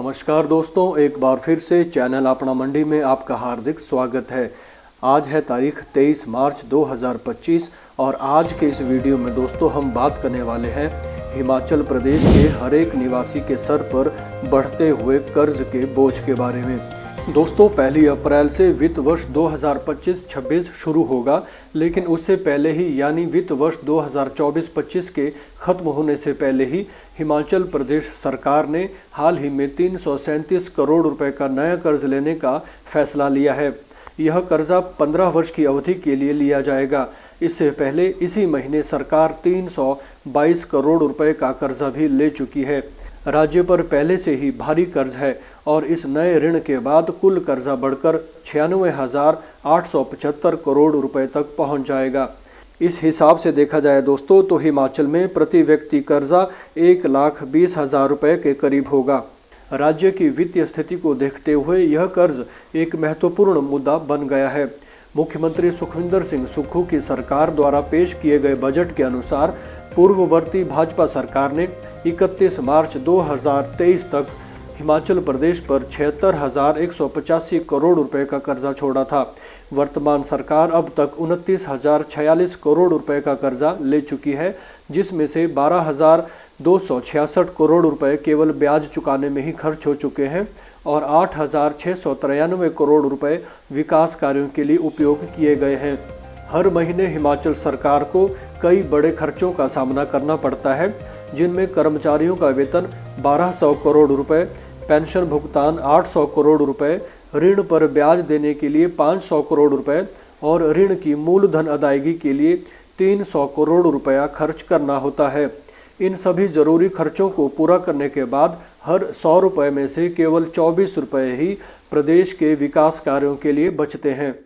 नमस्कार दोस्तों, एक बार फिर से चैनल अपना मंडी में आपका हार्दिक स्वागत है। आज है तारीख 23 मार्च 2025 और आज के इस वीडियो में दोस्तों हम बात करने वाले हैं हिमाचल प्रदेश के हर एक निवासी के सर पर बढ़ते हुए कर्ज के बोझ के बारे में। दोस्तों 1 अप्रैल से वित्त वर्ष 2025-26 शुरू होगा, लेकिन उससे पहले ही यानी वित्त वर्ष 2024-25 के खत्म होने से पहले ही हिमाचल प्रदेश सरकार ने हाल ही में 337 करोड़ रुपए का नया कर्ज लेने का फैसला लिया है। यह कर्जा 15 वर्ष की अवधि के लिए लिया जाएगा। इससे पहले इसी महीने सरकार 322 करोड़ रुपए का कर्जा भी ले चुकी है। राज्य पर पहले से ही भारी कर्ज है और इस नए ऋण के बाद कुल कर्जा बढ़कर 96,875 करोड़ रुपए तक पहुंच जाएगा। इस हिसाब से देखा जाए दोस्तों तो हिमाचल में प्रति व्यक्ति कर्जा 1,20,000 रुपए के करीब होगा। राज्य की वित्तीय स्थिति को देखते हुए यह कर्ज एक महत्वपूर्ण मुद्दा बन गया है। मुख्यमंत्री सुखविंदर सिंह सुक्खू की सरकार द्वारा पेश किए गए बजट के अनुसार पूर्ववर्ती भाजपा सरकार ने 31 मार्च 2023 तक हिमाचल प्रदेश पर 76,185 करोड़ रुपए का कर्जा छोड़ा था। वर्तमान सरकार अब तक 29,046 करोड़ रुपए का कर्जा ले चुकी है, जिसमें से 12,266 करोड़ रुपए केवल ब्याज चुकाने में ही खर्च हो चुके हैं और 8,693 करोड़ रुपए विकास कार्यों के लिए उपयोग किए गए हैं। हर महीने हिमाचल सरकार को कई बड़े खर्चों का सामना करना पड़ता है, जिनमें कर्मचारियों का वेतन 1,200 करोड़ रुपए, पेंशन भुगतान 800 करोड़ रुपए, ऋण पर ब्याज देने के लिए 500 करोड़ रुपए और ऋण की मूलधन अदायगी के लिए 300 करोड़ रुपया खर्च करना होता है। इन सभी जरूरी खर्चों को पूरा करने के बाद हर 100 रुपए में से केवल 24 रुपए ही प्रदेश के विकास कार्यों के लिए बचते हैं।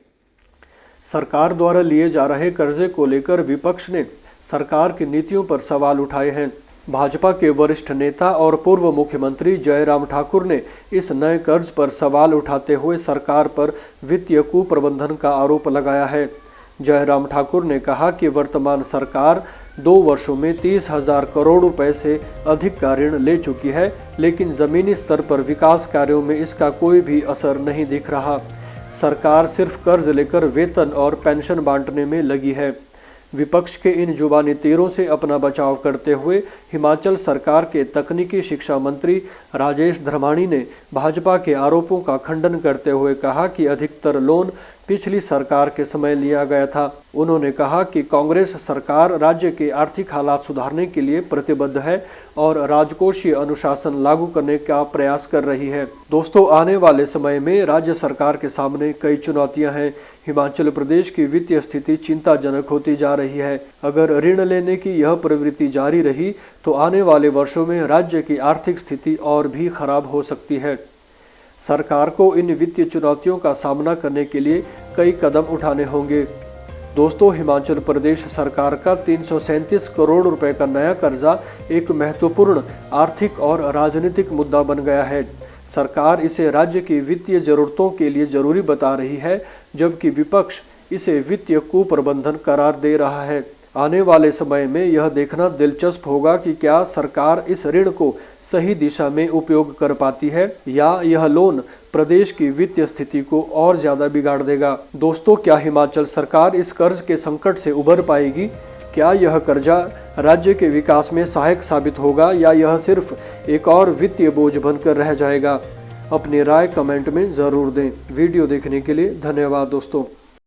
सरकार द्वारा लिए जा रहे कर्जे को लेकर विपक्ष ने सरकार की नीतियों पर सवाल उठाए हैं। भाजपा के वरिष्ठ नेता और पूर्व मुख्यमंत्री जयराम ठाकुर ने इस नए कर्ज पर सवाल उठाते हुए सरकार पर वित्तीय कुप्रबंधन का आरोप लगाया है। जयराम ठाकुर ने कहा कि वर्तमान सरकार 2 वर्षों में 30,000 करोड़ रुपए से अधिक का ऋण ले चुकी है, लेकिन जमीनी स्तर पर विकास कार्यों में इसका कोई भी असर नहीं दिख रहा। सरकार सिर्फ कर्ज लेकर वेतन और पेंशन बांटने में लगी है। विपक्ष के इन जुबानी तीरों से अपना बचाव करते हुए हिमाचल सरकार के तकनीकी शिक्षा मंत्री राजेश धर्माणी ने भाजपा के आरोपों का खंडन करते हुए कहा कि अधिकतर लोन पिछली सरकार के समय लिया गया था। उन्होंने कहा कि कांग्रेस सरकार राज्य के आर्थिक हालात सुधारने के लिए प्रतिबद्ध है और राजकोषीय अनुशासन लागू करने का प्रयास कर रही है। दोस्तों आने वाले समय में राज्य सरकार के सामने कई चुनौतियां हैं। हिमाचल प्रदेश की वित्तीय स्थिति चिंताजनक होती जा रही है। अगर ऋण लेने की यह प्रवृत्ति जारी रही तो आने वाले वर्षों में राज्य की आर्थिक स्थिति और भी खराब हो सकती है। सरकार को इन वित्तीय चुनौतियों का सामना करने के लिए कई कदम उठाने होंगे। दोस्तों हिमाचल प्रदेश सरकार का 337 करोड़ रुपए का नया कर्जा एक महत्वपूर्ण आर्थिक और राजनीतिक मुद्दा बन गया है। सरकार इसे राज्य की वित्तीय जरूरतों के लिए जरूरी बता रही है, जबकि विपक्ष इसे वित्तीय कुप्रबंधन करार दे रहा है। आने वाले समय में यह देखना दिलचस्प होगा कि क्या सरकार इस ऋण को सही दिशा में उपयोग कर पाती है या यह लोन प्रदेश की वित्तीय स्थिति को और ज्यादा बिगाड़ देगा। दोस्तों क्या हिमाचल सरकार इस कर्ज के संकट से उबर पाएगी? क्या यह कर्जा राज्य के विकास में सहायक साबित होगा या यह सिर्फ एक और वित्तीय बोझ बनकर रह जाएगा? अपनी राय कमेंट में जरूर दें। वीडियो देखने के लिए धन्यवाद दोस्तों।